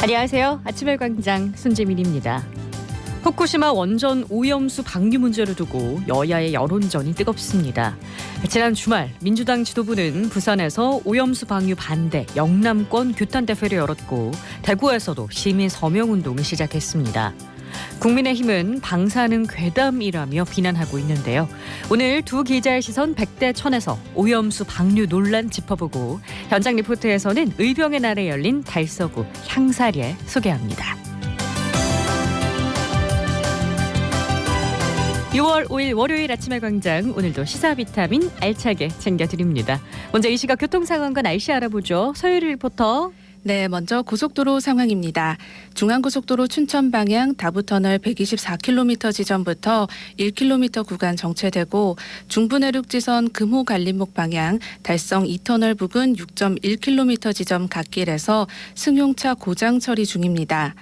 안녕하세요. 아침의 광장 손재민입니다. 후쿠시마 원전 오염수 방류 문제를 두고 여야의 여론전이 뜨겁습니다. 지난 주말 민주당 지도부는 부산에서 오염수 방류 반대 영남권 규탄 대회를 열었고 대구에서도 시민 서명운동을 시작했습니다. 국민의힘은 방사능 괴담이라며 비난하고 있는데요. 오늘 두 기자의 시선 100대 1000에서 오염수 방류 논란 짚어보고 현장 리포트에서는 의병의 날에 열린 달서구 향사리에 소개합니다. 6월 5일 월요일 아침의 광장, 오늘도 시사 비타민 알차게 챙겨드립니다. 먼저 이 시각 교통 상황과 날씨 알아보죠. 서유리 리포터. 네, 먼저 고속도로 상황입니다. 중앙고속도로 춘천 방향 다부터널 124km 지점부터 1km 구간 정체되고 중부내륙지선 금호간림목 방향 달성 2터널 부근 6.1km 지점 갓길에서 승용차 고장 처리 중입니다.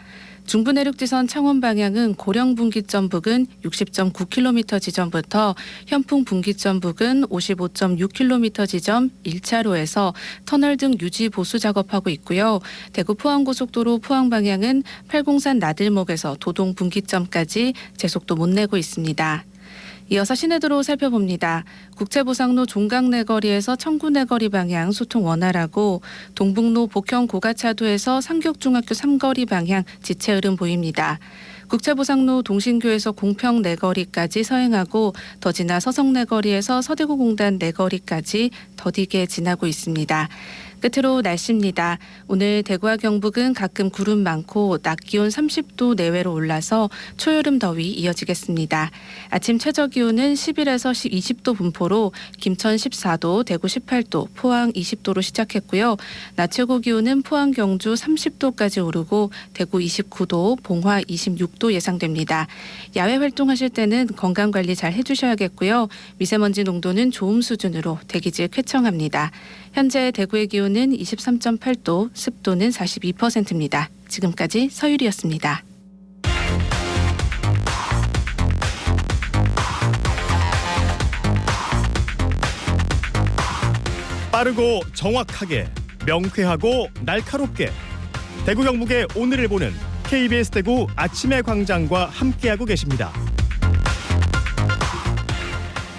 중부내륙지선 창원 방향은 고령분기점 부근 60.9km 지점부터 현풍분기점 부근 55.6km 지점 1차로에서 터널 등 유지 보수 작업하고 있고요. 대구 포항고속도로 포항 방향은 팔공산 나들목에서 도동분기점까지 제속도 못 내고 있습니다. 이어서 시내도로 살펴봅니다. 국채보상로 종강내거리에서 청구내거리 방향 소통 원활하고 동북로 복형 고가차도에서 상격중학교 3거리 방향 지체 흐름 보입니다. 국채보상로 동신교에서 공평내거리까지 서행하고 더 지나 서성내거리에서 서대구공단 내거리까지 더디게 지나고 있습니다. 끝으로 날씨입니다. 오늘 대구와 경북은 가끔 구름 많고 낮 기온 30도 내외로 올라서 초여름 더위 이어지겠습니다. 아침 최저기온은 11에서 20도 분포로 김천 14도, 대구 18도, 포항 20도로 시작했고요. 낮 최고 기온은 포항, 경주 30도까지 오르고 대구 29도, 봉화 26도 예상됩니다. 야외 활동하실 때는 건강관리 잘 해주셔야겠고요. 미세먼지 농도는 좋음 수준으로 대기질 쾌청합니다. 현재 대구의 기온은 23.8도, 습도는 42%입니다. 지금까지 서유리였습니다. 빠르고 정확하게, 명쾌하고 날카롭게 대구 경북의 오늘을 보는 KBS 대구 아침의 광장과 함께하고 계십니다.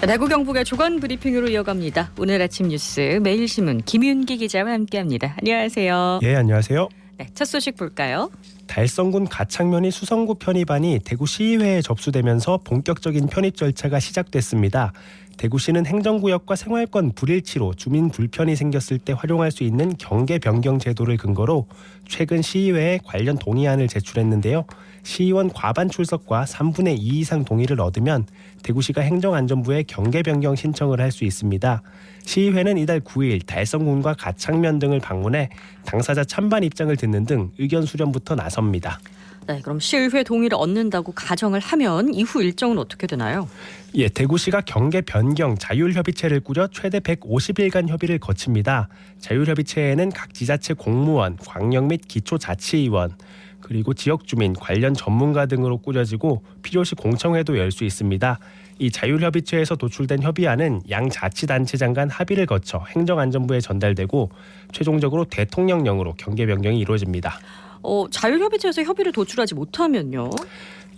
대구 경북의 조간 브리핑으로 이어갑니다. 오늘 아침 뉴스 매일신문 김윤기 기자와 함께합니다. 안녕하세요. 예, 안녕하세요. 네, 첫 소식 볼까요? 달성군 가창면이 수성구 편입안이 대구시의회에 접수되면서 본격적인 편입 절차가 시작됐습니다. 대구시는 행정구역과 생활권 불일치로 주민 불편이 생겼을 때 활용할 수 있는 경계 변경 제도를 근거로 최근 시의회에 관련 동의안을 제출했는데요. 시의원 과반 출석과 3분의 2 이상 동의를 얻으면 대구시가 행정안전부에 경계 변경 신청을 할 수 있습니다. 시의회는 이달 9일 달성군과 가창면 등을 방문해 당사자 찬반 입장을 듣는 등 의견 수렴부터 나섭니다. 네, 그럼 시의회 동의를 얻는다고 가정을 하면 이후 일정은 어떻게 되나요? 예, 대구시가 경계 변경 자율협의체를 꾸려 최대 150일간 협의를 거칩니다. 자율협의체에는 각 지자체 공무원, 광역 및 기초자치의원, 그리고 지역주민, 관련 전문가 등으로 꾸려지고 필요시 공청회도 열 수 있습니다. 이 자율협의체에서 도출된 협의안은 양 자치단체장 간 합의를 거쳐 행정안전부에 전달되고 최종적으로 대통령령으로 경계 변경이 이루어집니다. 자율협의체에서 협의를 도출하지 못하면요?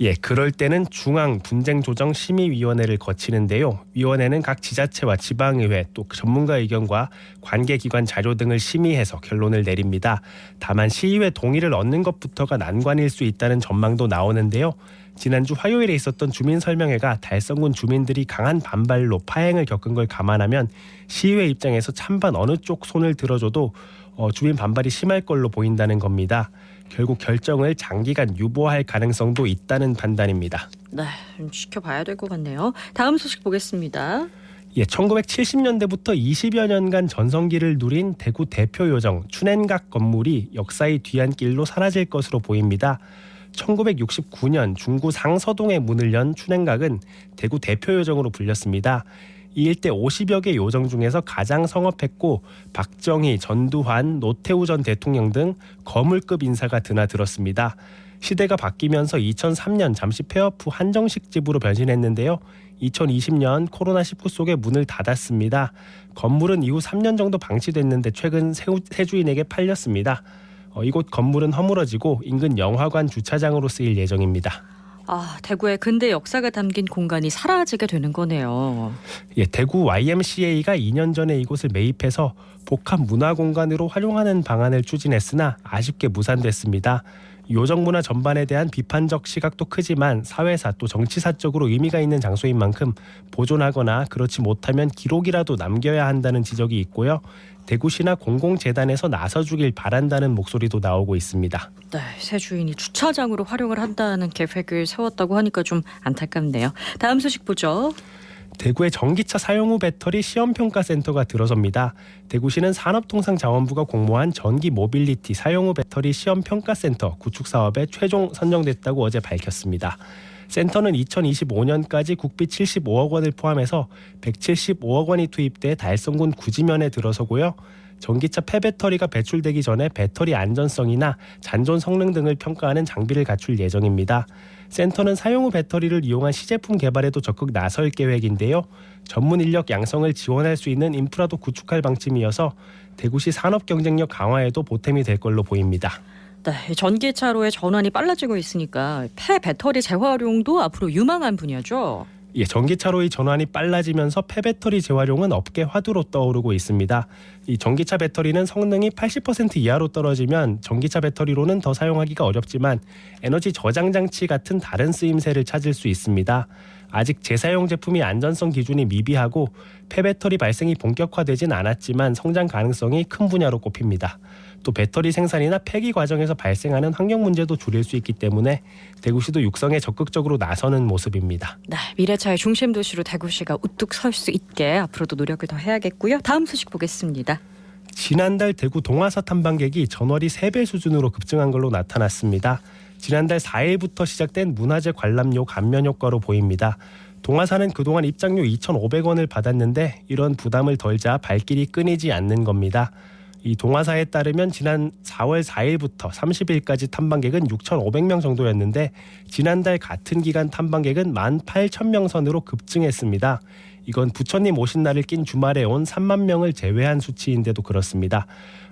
예, 그럴 때는 중앙분쟁조정심의위원회를 거치는데요. 위원회는 각 지자체와 지방의회 또 전문가 의견과 관계기관 자료 등을 심의해서 결론을 내립니다. 다만 시의회 동의를 얻는 것부터가 난관일 수 있다는 전망도 나오는데요. 지난주 화요일에 있었던 주민설명회가 달성군 주민들이 강한 반발로 파행을 겪은 걸 감안하면 시의회 입장에서 찬반 어느 쪽 손을 들어줘도 주민 반발이 심할 걸로 보인다는 겁니다. 결국 결정을 장기간 유보할 가능성도 있다는 판단입니다. 네, 좀 지켜봐야 될 것 같네요. 다음 소식 보겠습니다. 예, 1970년대부터 20여 년간 전성기를 누린 대구 대표 요정 춘행각 건물이 역사의 뒤안길로 사라질 것으로 보입니다. 1969년 중구 상서동에 문을 연 춘행각은 대구 대표 요정으로 불렸습니다. 이 일대 50여 개 요정 중에서 가장 성업했고 박정희, 전두환, 노태우 전 대통령 등 거물급 인사가 드나들었습니다. 시대가 바뀌면서 2003년 잠시 폐업 후 한정식 집으로 변신했는데요. 2020년 코로나19 속에 문을 닫았습니다. 건물은 이후 3년 정도 방치됐는데 최근 새 주인에게 팔렸습니다. 이곳 건물은 허물어지고 인근 영화관 주차장으로 쓰일 예정입니다. 대구의 근대 역사가 담긴 공간이 사라지게 되는 거네요. 예, 대구 YMCA가 2년 전에 이곳을 매입해서 복합 문화 공간으로 활용하는 방안을 추진했으나 아쉽게 무산됐습니다. 요정 문화 전반에 대한 비판적 시각도 크지만 사회사 또 정치사적으로 의미가 있는 장소인 만큼 보존하거나 그렇지 못하면 기록이라도 남겨야 한다는 지적이 있고요. 대구시나 공공재단에서 나서주길 바란다는 목소리도 나오고 있습니다. 네, 새 주인이 주차장으로 활용을 한다는 계획을 세웠다고 하니까 좀 안타깝네요. 다음 소식 보죠. 대구의 전기차 사용 후 배터리 시험평가센터가 들어섭니다. 대구시는 산업통상자원부가 공모한 전기 모빌리티 사용 후 배터리 시험평가센터 구축 사업에 최종 선정됐다고 어제 밝혔습니다. 센터는 2025년까지 국비 75억 원을 포함해서 175억 원이 투입돼 달성군 구지면에 들어서고요. 전기차 폐배터리가 배출되기 전에 배터리 안전성이나 잔존 성능 등을 평가하는 장비를 갖출 예정입니다. 센터는 사용 후 배터리를 이용한 시제품 개발에도 적극 나설 계획인데요. 전문 인력 양성을 지원할 수 있는 인프라도 구축할 방침이어서 대구시 산업 경쟁력 강화에도 보탬이 될 걸로 보입니다. 네, 전기차로의 전환이 빨라지고 있으니까 폐배터리 재활용도 앞으로 유망한 분야죠. 예, 전기차로의 전환이 빨라지면서 폐배터리 재활용은 업계 화두로 떠오르고 있습니다. 이 전기차 배터리는 성능이 80% 이하로 떨어지면 전기차 배터리로는 더 사용하기가 어렵지만 에너지 저장 장치 같은 다른 쓰임새를 찾을 수 있습니다. 아직 재사용 제품이 안전성 기준이 미비하고 폐배터리 발생이 본격화되진 않았지만 성장 가능성이 큰 분야로 꼽힙니다. 또 배터리 생산이나 폐기 과정에서 발생하는 환경 문제도 줄일 수 있기 때문에 대구시도 육성에 적극적으로 나서는 모습입니다. 네, 미래차의 중심 도시로 대구시가 우뚝 설 수 있게 앞으로도 노력을 더 해야겠고요. 다음 소식 보겠습니다. 지난달 대구 동화사 탐방객이 전월이 3배 수준으로 급증한 걸로 나타났습니다. 지난달 4일부터 시작된 문화재 관람료 감면 효과로 보입니다. 동화사는 그동안 입장료 2,500원을 받았는데 이런 부담을 덜자 발길이 끊이지 않는 겁니다. 이 동화사에 따르면 지난 4월 4일부터 30일까지 탐방객은 6,500명 정도였는데 지난달 같은 기간 탐방객은 18,000명 선으로 급증했습니다. 이건 부처님 오신 날을 낀 주말에 온 3만 명을 제외한 수치인데도 그렇습니다.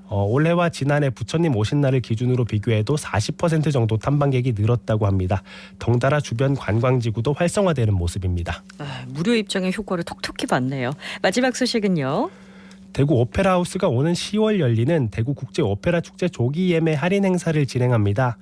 올해와 지난해 부처님 오신 날을 기준으로 비교해도 40% 정도 탐방객이 늘었다고 합니다. 덩달아 주변 관광지구도 활성화되는 모습입니다. 무료 입장의 효과를 톡톡히 봤네요. 마지막 소식은요. 대구 오페라 하우스가 오는 10월 열리는 대구 국제 오페라 축제 조기 예매 할인 행사를 진행합니다.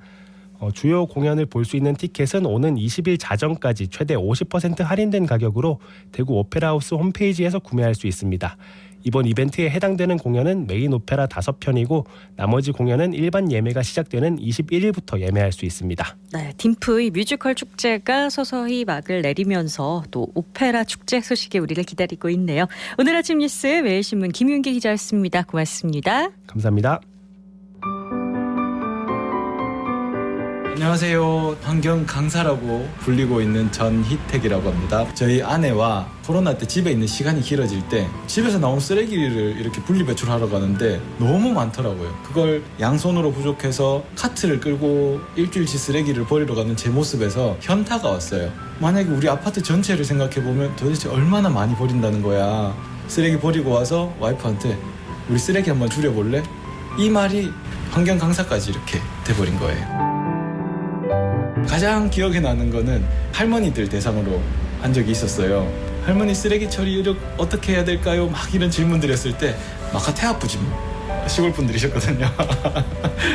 주요 공연을 볼 수 있는 티켓은 오는 20일 자정까지 최대 50% 할인된 가격으로 대구 오페라 하우스 홈페이지에서 구매할 수 있습니다. 이번 이벤트에 해당되는 공연은 메인 오페라 5편이고 나머지 공연은 일반 예매가 시작되는 21일부터 예매할 수 있습니다. 네, 딤프의 뮤지컬 축제가 서서히 막을 내리면서 또 오페라 축제 소식이 우리를 기다리고 있네요. 오늘 아침 뉴스 매일신문 김윤기 기자였습니다. 고맙습니다. 감사합니다. 안녕하세요. 환경 강사라고 불리고 있는 전희택이라고 합니다. 저희 아내와 코로나 때 집에 있는 시간이 길어질 때 집에서 나온 쓰레기를 이렇게 분리배출하러 가는데 너무 많더라고요. 그걸 양손으로 부족해서 카트를 끌고 일주일치 쓰레기를 버리러 가는 제 모습에서 현타가 왔어요. 만약에 우리 아파트 전체를 생각해보면 도대체 얼마나 많이 버린다는 거야. 쓰레기 버리고 와서 와이프한테 우리 쓰레기 한번 줄여볼래? 이 말이 환경 강사까지 이렇게 돼버린 거예요. 가장 기억에 나는 거는 할머니들 대상으로 한 적이 있었어요. 할머니 쓰레기 처리를 어떻게 해야 될까요? 막 이런 질문들 했을 때 마카 태아프지 뭐. 시골 분들이셨거든요.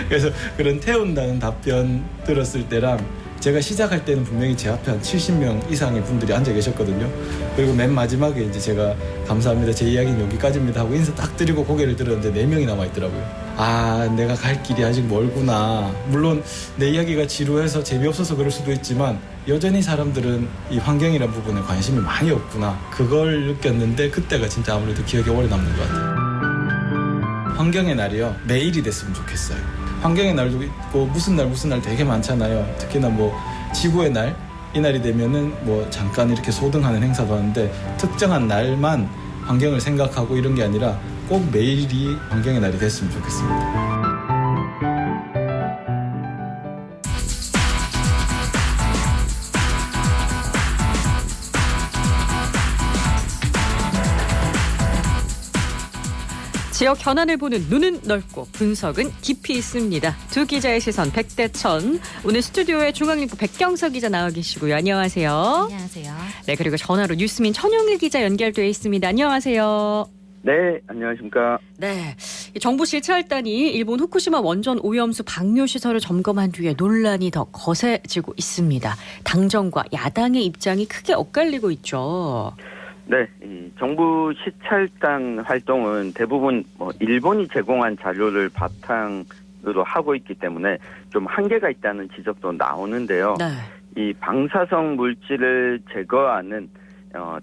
그래서 그런 태운다는 답변 들었을 때랑 제가 시작할 때는 분명히 제 앞에 한 70명 이상의 분들이 앉아 계셨거든요. 그리고 맨 마지막에 이제 제가 감사합니다. 제 이야기는 여기까지입니다 하고 인사 딱 드리고 고개를 들었는데 4명이 남아있더라고요. 아, 내가 갈 길이 아직 멀구나. 물론 내 이야기가 지루해서 재미없어서 그럴 수도 있지만 여전히 사람들은 이 환경이라는 부분에 관심이 많이 없구나. 그걸 느꼈는데 그때가 진짜 아무래도 기억에 오래 남는 것 같아요. 환경의 날이요. 매일이 됐으면 좋겠어요. 환경의 날도 있고 무슨 날 되게 많잖아요. 특히나 뭐 지구의 날, 이 날이 되면은 뭐 잠깐 이렇게 소등하는 행사도 하는데 특정한 날만 환경을 생각하고 이런 게 아니라 꼭 매일이 환경의 날이 됐으면 좋겠습니다. 지역 현안을 보는 눈은 넓고 분석은 깊이 있습니다. 두 기자의 시선 백대천. 오늘 스튜디오에 중앙일보 백경석 기자 나와 계시고요. 안녕하세요. 안녕하세요. 네, 그리고 전화로 뉴스민 천용일 기자 연결돼 있습니다. 안녕하세요. 네, 안녕하십니까. 네, 정부 실찰단이 일본 후쿠시마 원전 오염수 방류 시설을 점검한 뒤에 논란이 더 거세지고 있습니다. 당정과 야당의 입장이 크게 엇갈리고 있죠. 네, 이 정부 시찰단 활동은 대부분 일본이 제공한 자료를 바탕으로 하고 있기 때문에 좀 한계가 있다는 지적도 나오는데요. 네. 이 방사성 물질을 제거하는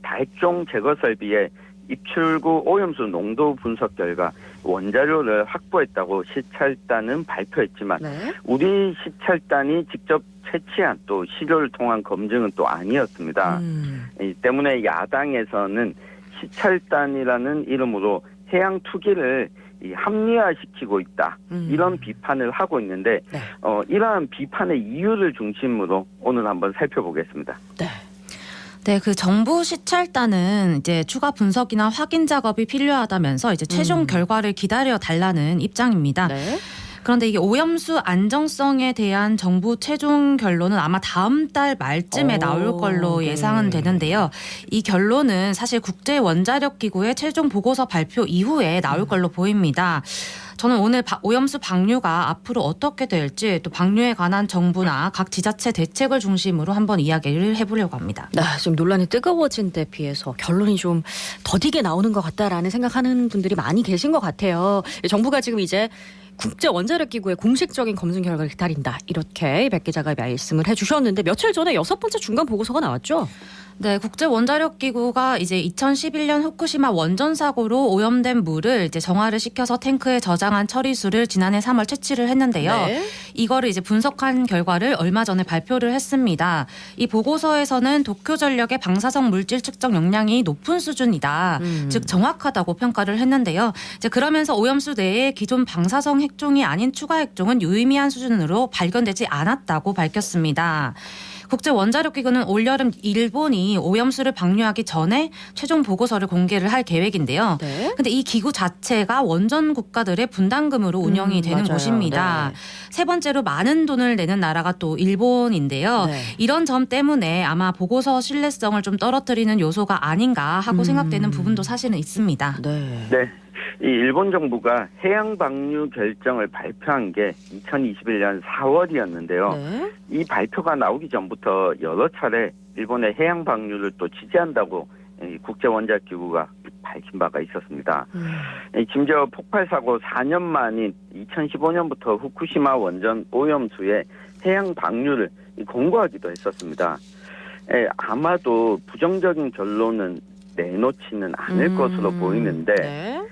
다액종 제거 설비의 입출구 오염수 농도 분석 결과 원자료를 확보했다고 시찰단은 발표했지만 네. 우리 시찰단이 직접 채취한 또 시료를 통한 검증은 또 아니었습니다. 이 때문에 야당에서는 시찰단이라는 이름으로 해양 투기를 합리화시키고 있다. 이런 비판을 하고 있는데 네. 이러한 비판의 이유를 중심으로 오늘 한번 살펴보겠습니다. 네. 네, 그 정부 시찰단은 이제 추가 분석이나 확인 작업이 필요하다면서 이제 최종 결과를 기다려 달라는 입장입니다. 네. 그런데 이게 오염수 안정성에 대한 정부 최종 결론은 아마 다음 달 말쯤에 나올 걸로 네. 예상은 되는데요. 이 결론은 사실 국제원자력기구의 최종 보고서 발표 이후에 나올 걸로 보입니다. 저는 오늘 오염수 방류가 앞으로 어떻게 될지 또 방류에 관한 정부나 각 지자체 대책을 중심으로 한번 이야기를 해보려고 합니다. 네, 지금 논란이 뜨거워진 데 비해서 결론이 좀 더디게 나오는 것 같다라는 생각하는 분들이 많이 계신 것 같아요. 정부가 지금 이제 국제원자력기구의 공식적인 검증 결과를 기다린다. 이렇게 백 기자가 말씀을 해주셨는데 며칠 전에 6번째 중간 보고서가 나왔죠? 네, 국제원자력기구가 이제 2011년 후쿠시마 원전 사고로 오염된 물을 이제 정화를 시켜서 탱크에 저장한 처리수를 지난해 3월 채취를 했는데요. 네. 이거를 이제 분석한 결과를 얼마 전에 발표를 했습니다. 이 보고서에서는 도쿄전력의 방사성 물질 측정 역량이 높은 수준이다. 즉 정확하다고 평가를 했는데요. 이제 그러면서 오염수 내에 기존 방사성 핵종이 아닌 추가 핵종은 유의미한 수준으로 발견되지 않았다고 밝혔습니다. 국제원자력기구는 올여름 일본이 오염수를 방류하기 전에 최종 보고서를 공개를 할 계획인데요. 네. 근데 이 기구 자체가 원전 국가들의 분담금으로 운영이 되는 맞아요. 곳입니다. 네. 세 번째로 많은 돈을 내는 나라가 또 일본인데요. 네. 이런 점 때문에 아마 보고서 신뢰성을 좀 떨어뜨리는 요소가 아닌가 하고 생각되는 부분도 사실은 있습니다. 네. 네. 이 일본 정부가 해양 방류 결정을 발표한 게 2021년 4월이었는데요. 네. 이 발표가 나오기 전부터 여러 차례 일본의 해양 방류를 또 지지한다고 국제원자기구가 밝힌 바가 있었습니다. 심지어 폭발 사고 4년 만인 2015년부터 후쿠시마 원전 오염수의 해양 방류를 공고하기도 했었습니다. 아마도 부정적인 결론은 내놓지는 않을 것으로 보이는데 네.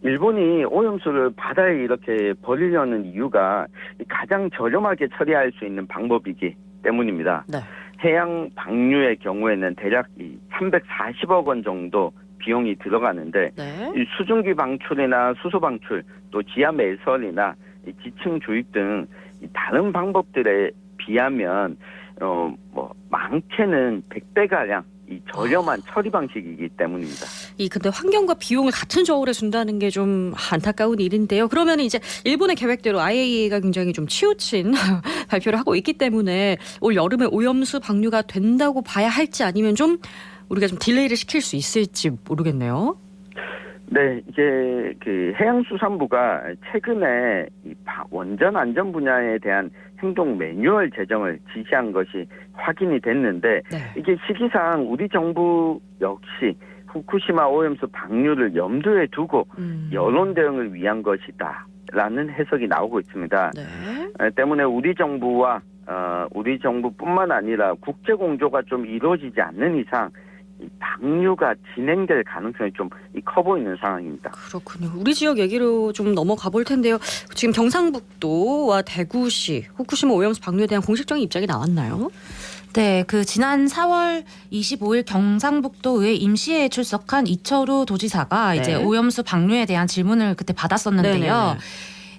일본이 오염수를 바다에 이렇게 버리려는 이유가 가장 저렴하게 처리할 수 있는 방법이기 때문입니다. 네. 해양 방류의 경우에는 대략 340억 원 정도 비용이 들어가는데 네. 이 수증기 방출이나 수소 방출 또 지하 매설이나 지층 주입 등 다른 방법들에 비하면 많게는 100배가량 이 저렴한 처리 방식이기 때문입니다. 근데 환경과 비용을 같은 저울에 준다는 게 좀 안타까운 일인데요. 그러면 이제 일본의 계획대로 IAEA가 굉장히 좀 치우친 발표를 하고 있기 때문에 올 여름에 오염수 방류가 된다고 봐야 할지 아니면 좀 우리가 좀 딜레이를 시킬 수 있을지 모르겠네요. 네, 이제 그 해양수산부가 최근에 이 원전 안전 분야에 대한 행동 매뉴얼 제정을 지시한 것이 확인이 됐는데 네. 이게 시기상 우리 정부 역시 후쿠시마 오염수 방류를 염두에 두고 여론 대응을 위한 것이다라는 해석이 나오고 있습니다. 네. 때문에 우리 정부뿐만 아니라 국제 공조가 좀 이루어지지 않는 이상 이 방류가 진행될 가능성이 좀 커 보이는 상황입니다. 그렇군요. 우리 지역 얘기로 좀 넘어가 볼 텐데요. 지금 경상북도와 대구시 후쿠시마 오염수 방류에 대한 공식적인 입장이 나왔나요? 네, 그 지난 4월 25일 경상북도의 임시회에 출석한 이철우 도지사가 네. 이제 오염수 방류에 대한 질문을 그때 받았었는데요. 네네.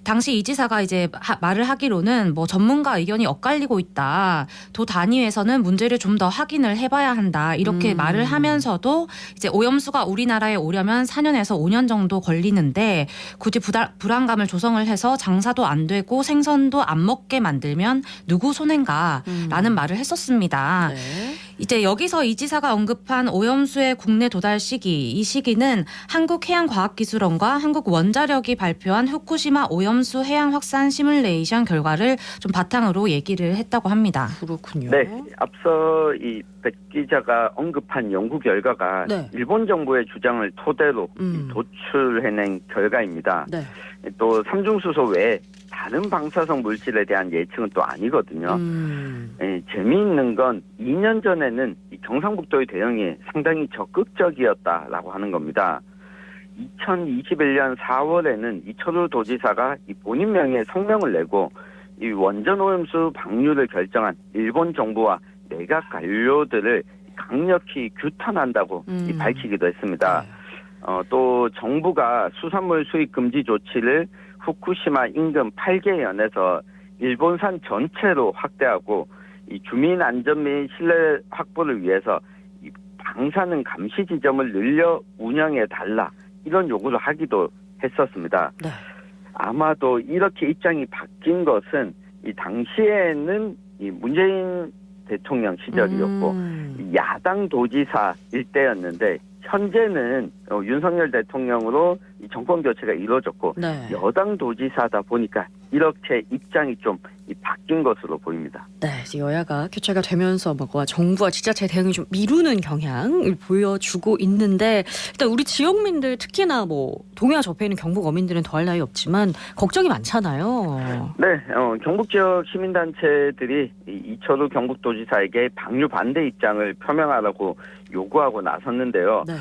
당시 이 지사가 이제 말을 하기로는 뭐 전문가 의견이 엇갈리고 있다. 도 단위에서는 문제를 좀 더 확인을 해봐야 한다. 이렇게 말을 하면서도 이제 오염수가 우리나라에 오려면 4년에서 5년 정도 걸리는데 굳이 불안감을 조성을 해서 장사도 안 되고 생선도 안 먹게 만들면 누구 손해인가라는 말을 했었습니다. 네. 이제 여기서 이 지사가 언급한 오염수의 국내 도달 시기, 이 시기는 한국해양과학기술원과 한국원자력이 발표한 후쿠시마 오염수 해양 확산 시뮬레이션 결과를 좀 바탕으로 얘기를 했다고 합니다. 그렇군요. 네, 앞서 이 백 기자가 언급한 연구 결과가 네. 일본 정부의 주장을 토대로 음. 도출해낸 결과입니다. 네. 또 삼중수소 외에 다른 방사성 물질에 대한 예측은 또 아니거든요. 재미있는 건 2년 전에는 이 경상북도의 대응이 상당히 적극적이었다라고 하는 겁니다. 2021년 4월에는 이철우 도지사가 이 본인 명의의 성명을 내고 이 원전 오염수 방류를 결정한 일본 정부와 내각 관료들을 강력히 규탄한다고 밝히기도 했습니다. 네. 또 정부가 수산물 수입 금지 조치를 후쿠시마 인근 8개 연에서 일본산 전체로 확대하고 이 주민 안전 및 신뢰 확보를 위해서 이 방사능 감시 지점을 늘려 운영해 달라 이런 요구를 하기도 했었습니다. 네. 아마도 이렇게 입장이 바뀐 것은 이 당시에는 이 문재인 대통령 시절이었고 이 야당 도지사일 때였는데 현재는 윤석열 대통령으로 이 정권 교체가 이루어졌고 네. 여당 도지사다 보니까 이렇게 입장이 좀 바뀐 것으로 보입니다. 네, 이제 여야가 교체가 되면서 뭐가 정부와 지자체 대응이 좀 미루는 경향을 보여주고 있는데 일단 우리 지역민들 특히나 뭐 동해와 접해 있는 경북 어민들은 더할 나위 없지만 걱정이 많잖아요. 네, 경북 지역 시민단체들이 이철우 경북도지사에게 방류 반대 입장을 표명하라고 요구하고 나섰는데요. 네.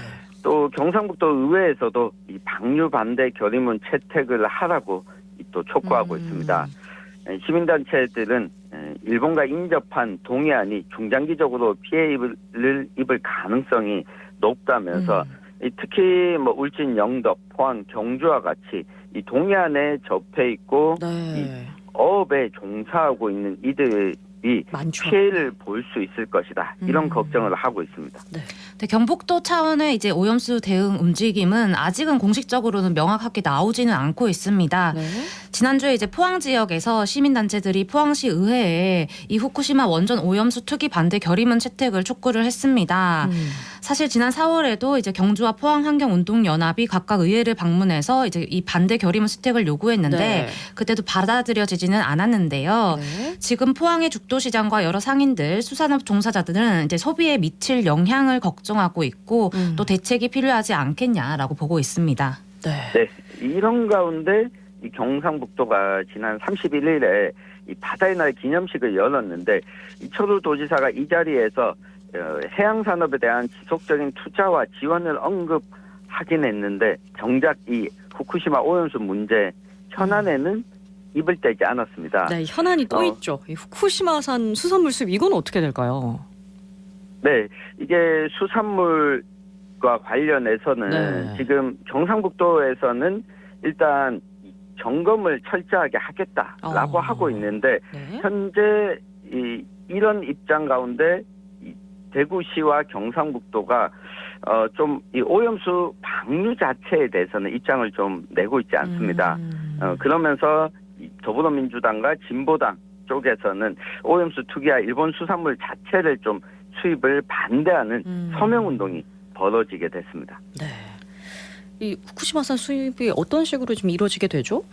또 경상북도 의회에서도 이 방류 반대 결의문 채택을 하라고 또 촉구하고 있습니다. 시민단체들은 일본과 인접한 동해안이 중장기적으로 피해를 입을 가능성이 높다면서 특히 뭐 울진, 영덕, 포항, 경주와 같이 이 동해안에 접해 있고 네. 이 어업에 종사하고 있는 이들이 많죠. 피해를 볼 수 있을 것이다. 이런 걱정을 하고 있습니다. 네, 경북도 차원의 이제 오염수 대응 움직임은 아직은 공식적으로는 명확하게 나오지는 않고 있습니다. 네. 지난주에 이제 포항 지역에서 시민단체들이 포항시 의회에 이 후쿠시마 원전 오염수 투기 반대 결의문 채택을 촉구를 했습니다. 사실 지난 4월에도 이제 경주와 포항 환경운동연합이 각각 의회를 방문해서 이제 이 반대 결의문 채택을 요구했는데 네. 그때도 받아들여지지는 않았는데요. 네. 지금 포항의 죽도시장과 여러 상인들, 수산업 종사자들은 이제 소비에 미칠 영향을 걱정하고 있고 또 대책이 필요하지 않겠냐라고 보고 있습니다. 네. 네, 이런 가운데 이 경상북도가 지난 31일에 이 바다의 날 기념식을 열었는데 이철우 도지사가 이 자리에서 해양산업에 대한 지속적인 투자와 지원을 언급하긴 했는데 정작 이 후쿠시마 오염수 문제 현안에는 입을 떼지 않았습니다. 네, 현안이 또 있죠. 이 후쿠시마산 수산물 수입 이건 어떻게 될까요? 네, 이게 수산물과 관련해서는 네. 지금 경상북도에서는 일단 점검을 철저하게 하겠다라고 하고 있는데 네. 현재 이런 입장 가운데 대구시와 경상북도가 좀 이 오염수 방류 자체에 대해서는 입장을 좀 내고 있지 않습니다. 그러면서 더불어민주당과 진보당 쪽에서는 오염수 투기와 일본 수산물 자체를 좀 수입을 반대하는 서명운동이 벌어지게 됐습니다. 네. 이 후쿠시마산 수입이 어떤 식으로 좀 이루어지게 되죠?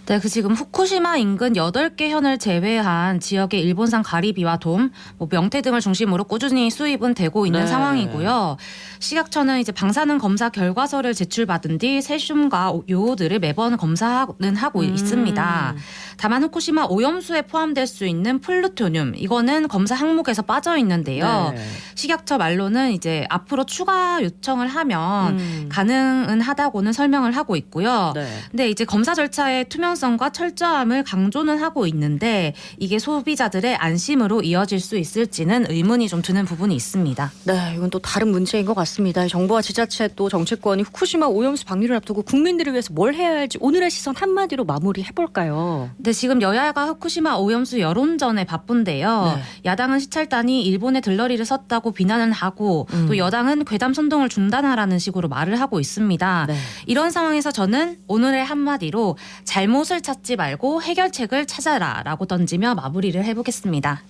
네, 그 지금 후쿠시마 인근 8개 현을 제외한 지역의 일본산 가리비와 돔, 뭐 명태 등을 중심으로 꾸준히 수입은 되고 있는 네. 상황이고요. 식약처는 이제 방사능 검사 결과서를 제출받은 뒤 세슘과 요오드를 매번 검사는 하고 있습니다. 다만 후쿠시마 오염수에 포함될 수 있는 플루토늄 이거는 검사 항목에서 빠져 있는데요. 네. 식약처 말로는 이제 앞으로 추가 요청을 하면 가능은 필요하다고는 설명을 하고 있고요. 네. 근데 이제 검사 절차의 투명성과 철저함을 강조는 하고 있는데 이게 소비자들의 안심으로 이어질 수 있을지는 의문이 좀 드는 부분이 있습니다. 네, 이건 또 다른 문제인 것 같습니다. 정부와 지자체 또 정치권이 후쿠시마 오염수 방류를 앞두고 국민들을 위해서 뭘 해야 할지 오늘의 시선 한마디로 마무리해볼까요? 근데 지금 여야가 후쿠시마 오염수 여론전에 바쁜데요. 네. 야당은 시찰단이 일본에 들러리를 섰다고 비난을 하고 또 여당은 괴담 선동을 중단하라는 식으로 말을 하고 있습니다. 네. 이런 상황에서 저는 오늘의 한마디로 잘못을 찾지 말고 해결책을 찾아라라고 던지며 마무리를 해보겠습니다.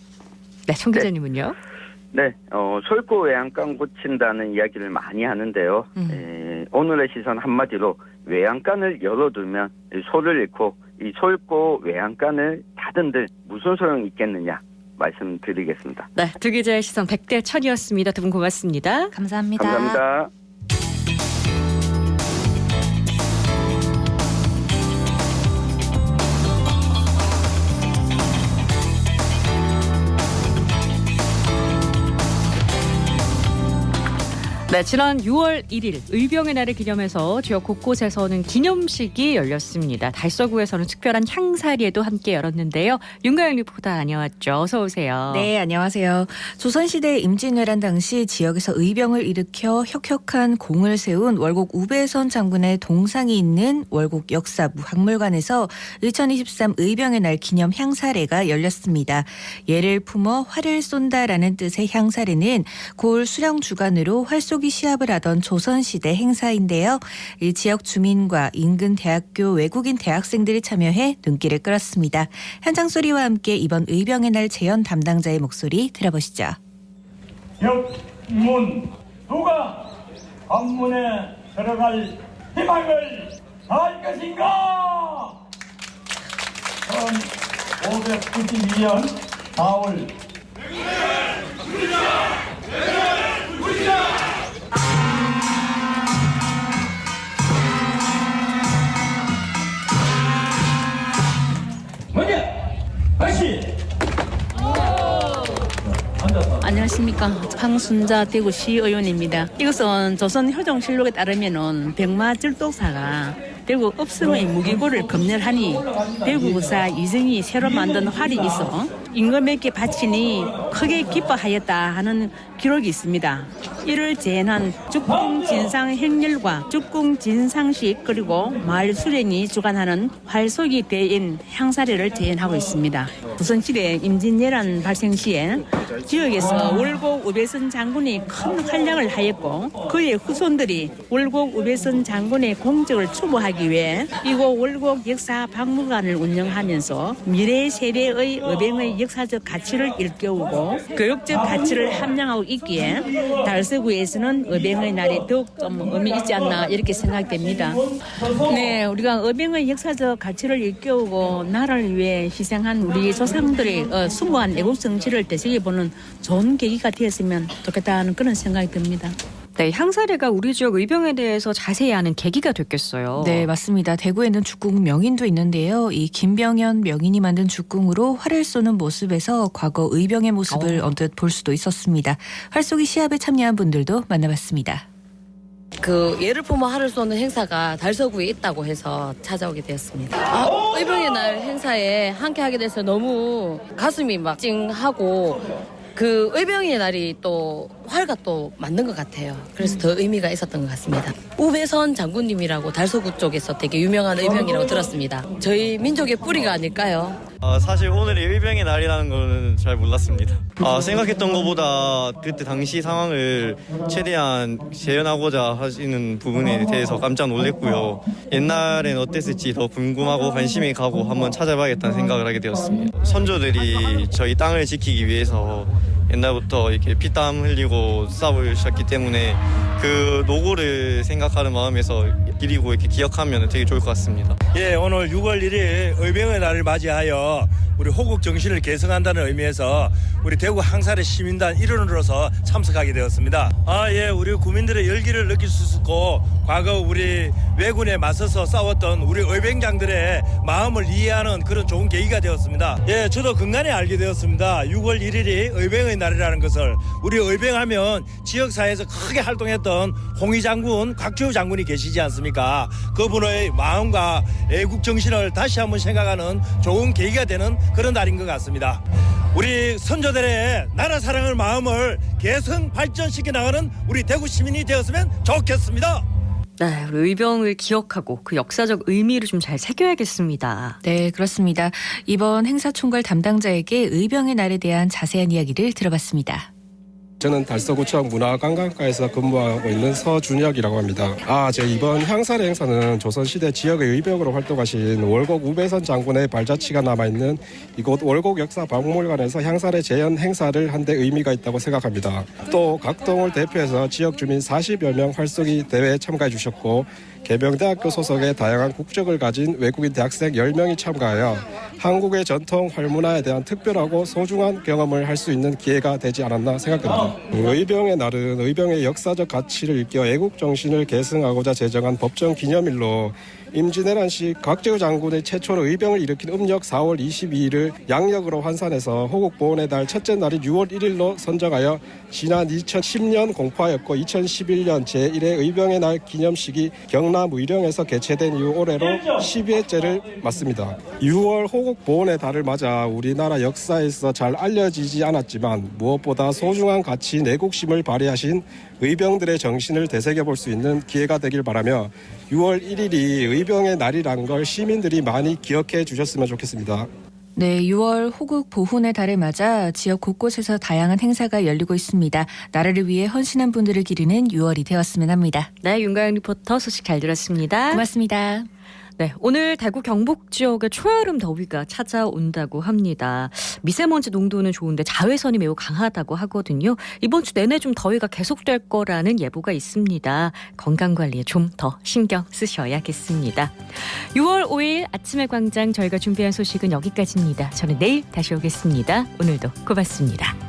네, 청 기자님은요? 네, 솔고 외양간 고친다는 이야기를 많이 하는데요. 오늘의 시선 한마디로 외양간을 열어두면 소를 잃고 이 솔고 외양간을 닫은들 무슨 소용이 있겠느냐 말씀드리겠습니다. 네, 두 기자의 시선 100대 1000이었습니다. 두 분 고맙습니다. 감사합니다. 감사합니다. 네, 지난 6월 1일 의병의 날을 기념해서 지역 곳곳에서는 기념식이 열렸습니다. 달서구에서는 특별한 향사리에도 함께 열었는데요. 윤가영 리포터 다녀왔죠. 어서 오세요. 네, 안녕하세요. 조선시대 임진왜란 당시 지역에서 의병을 일으켜 혁혁한 공을 세운 월곡 우배선 장군의 동상이 있는 월곡 역사박물관에서 2023 의병의 날 기념 향사례가 열렸습니다. 예를 품어 활을 쏜다라는 뜻의 향사례는 고을 수령 주간으로 활쏘기 시합을 하던 조선시대 행사인데요. 이 지역 주민과 인근 대학교 외국인 대학생들이 참여해 눈길을 끌었습니다. 현장 소리와 함께 이번 의병의 날 재연 담당자의 목소리 들어보시죠. 역문 누가 관문에 들어갈 희망을 할 것인가? 1592년 4월 뭐냐? 다시 안녕하십니까. 황순자 대구시 의원입니다. 이것은 조선효종실록에 따르면은 백마절도사가 대구 읍성의 무기고를 검열하니 대구사 이정이 새로 만든 활이 있어 임금에게 바치니 크게 기뻐하였다 하는 기록이 있습니다. 이를 재현한 죽궁진상 행렬과 죽궁진상식 그리고 마을 수령이 주관하는 활쏘기 대인 향사례를 재현하고 있습니다. 조선시대 임진왜란 발생 시에 지역에서 월곡 우배선 장군이 큰 활약을 하였고 그의 후손들이 월곡 우배선 장군의 공적을 추모하기 위해 이곳 월곡 역사박물관을 운영하면서 미래 세대의 의병의 역사적 가치를 일깨우고 교육적 가치를 함양하고 있기에 달서구에서는 의병의 날이 더욱 좀 의미 있지 않나 이렇게 생각됩니다. 네, 우리가 의병의 역사적 가치를 일깨우고 나라를 위해 희생한 우리 조상들의 숭고한 애국정치를 되새겨보는 좋은 계기가 되었으면 좋겠다는 그런 생각이 듭니다. 네, 향사례가 우리 지역 의병에 대해서 자세히 아는 계기가 됐겠어요. 네, 맞습니다. 대구에는 죽궁 명인도 있는데요. 이 김병현 명인이 만든 죽궁으로 활을 쏘는 모습에서 과거 의병의 모습을 언뜻 볼 수도 있었습니다. 활쏘기 시합에 참여한 분들도 만나봤습니다. 예를 품어 활을 쏘는 행사가 달서구에 있다고 해서 찾아오게 되었습니다. 의병의 날 행사에 함께하게 돼서 너무 가슴이 막 찡하고 의병의 날이 또 활과 또 맞는 것 같아요. 그래서 더 의미가 있었던 것 같습니다. 우배선 장군님이라고 달서구 쪽에서 되게 유명한 의병이라고 들었습니다. 저희 민족의 뿌리가 아닐까요? 사실 오늘이 의병의 날이라는 거는 잘 몰랐습니다. 생각했던 것보다 그때 당시 상황을 최대한 재현하고자 하시는 부분에 대해서 깜짝 놀랐고요. 옛날엔 어땠을지 더 궁금하고 관심이 가고 한번 찾아봐야겠다는 생각을 하게 되었습니다. 선조들이 저희 땅을 지키기 위해서 옛날부터 이렇게 피땀 흘리고 싸우셨기 때문에 그 노고를 생각하는 마음에서 그리고 이렇게 기억하면 되게 좋을 것 같습니다. 예, 오늘 6월 1일 의병의 날을 맞이하여 우리 호국 정신을 계승한다는 의미에서 우리 대구 항사의 시민단 일원으로서 참석하게 되었습니다. 우리 국민들의 열기를 느낄 수 있고 과거 우리 왜군에 맞서서 싸웠던 우리 의병장들의 마음을 이해하는 그런 좋은 계기가 되었습니다. 저도 근간에 알게 되었습니다. 6월 1일이 의병의 날이라는 것을. 우리 의병하면 지역사회에서 크게 활동했던 홍희 장군, 곽주호 장군이 계시지 않습니까? 그분의 마음과 애국 정신을 다시 한번 생각하는 좋은 계기가 되는 그런 날인 것 같습니다. 우리 선조들의 나라 사랑의 마음을 계승 발전시켜 나가는 우리 대구 시민이 되었으면 좋겠습니다. 네, 우리 의병을 기억하고 그 역사적 의미를 좀 잘 새겨야겠습니다. 네, 그렇습니다. 이번 행사 총괄 담당자에게 의병의 날에 대한 자세한 이야기를 들어봤습니다. 저는 달서구청 문화관광과에서 근무하고 있는 서준혁이라고 합니다. 제 이번 향사례 행사는 조선시대 지역의 의병으로 활동하신 월곡 우배선 장군의 발자취가 남아있는 이곳 월곡 역사박물관에서 향사례 재현 행사를 한 데 의미가 있다고 생각합니다. 또 각동을 대표해서 지역 주민 40여 명 활쏘기 대회에 참가해 주셨고 계명대학교 소속의 다양한 국적을 가진 외국인 대학생 10명이 참가하여 한국의 전통 활문화에 대한 특별하고 소중한 경험을 할 수 있는 기회가 되지 않았나 생각됩니다. 의병의 날은 의병의 역사적 가치를 일깨워 애국 정신을 계승하고자 제정한 법정 기념일로 임진왜란 시 곽재우 장군의 최초로 의병을 일으킨 음력 4월 22일을 양력으로 환산해서 호국보훈의 달 첫째 날인 6월 1일로 선정하여 지난 2010년 공포하였고 2011년 제1회 의병의 날 기념식이 경남 의령에서 개최된 이후 올해로 12회째를 맞습니다. 6월 호국보훈의 달을 맞아 우리나라 역사에서 잘 알려지지 않았지만 무엇보다 소중한 가치 내국심을 발휘하신 의병들의 정신을 되새겨볼 수 있는 기회가 되길 바라며 6월 1일이 의병의 날이란 걸 시민들이 많이 기억해 주셨으면 좋겠습니다. 네, 6월 호국 보훈의 달을 맞아 지역 곳곳에서 다양한 행사가 열리고 있습니다. 나라를 위해 헌신한 분들을 기리는 6월이 되었으면 합니다. 네, 윤가영 리포터 소식 잘 들었습니다. 고맙습니다. 네, 오늘 대구 경북 지역에 초여름 더위가 찾아온다고 합니다. 미세먼지 농도는 좋은데 자외선이 매우 강하다고 하거든요. 이번 주 내내 좀 더위가 계속될 거라는 예보가 있습니다. 건강관리에 좀 더 신경 쓰셔야겠습니다. 6월 5일 아침의 광장 저희가 준비한 소식은 여기까지입니다. 저는 내일 다시 오겠습니다. 오늘도 고맙습니다.